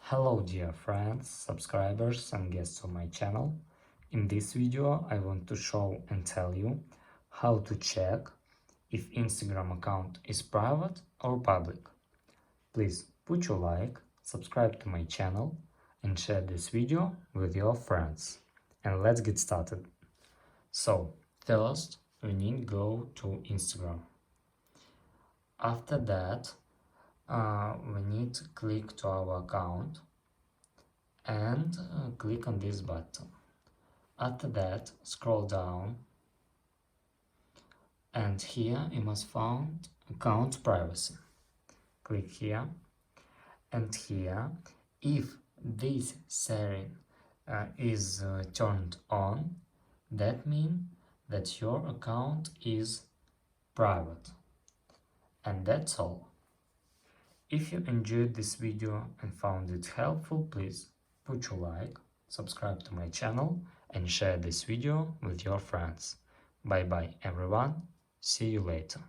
Hello dear friends, subscribers and guests on my channel. In this video I want to show and tell you how to check if Instagram account is private or public. Please put your like, subscribe to my channel and share this video with your friends. And let's get started. So first we need to go to Instagram. After that we need to click to our account and click on this button. After that, scroll down and here you must find account privacy. Click here and here, if this setting is turned on, that means that your account is private. And that's all. If you enjoyed this video and found it helpful, please put your like, subscribe to my channel and share this video with your friends. Bye bye everyone, see you later.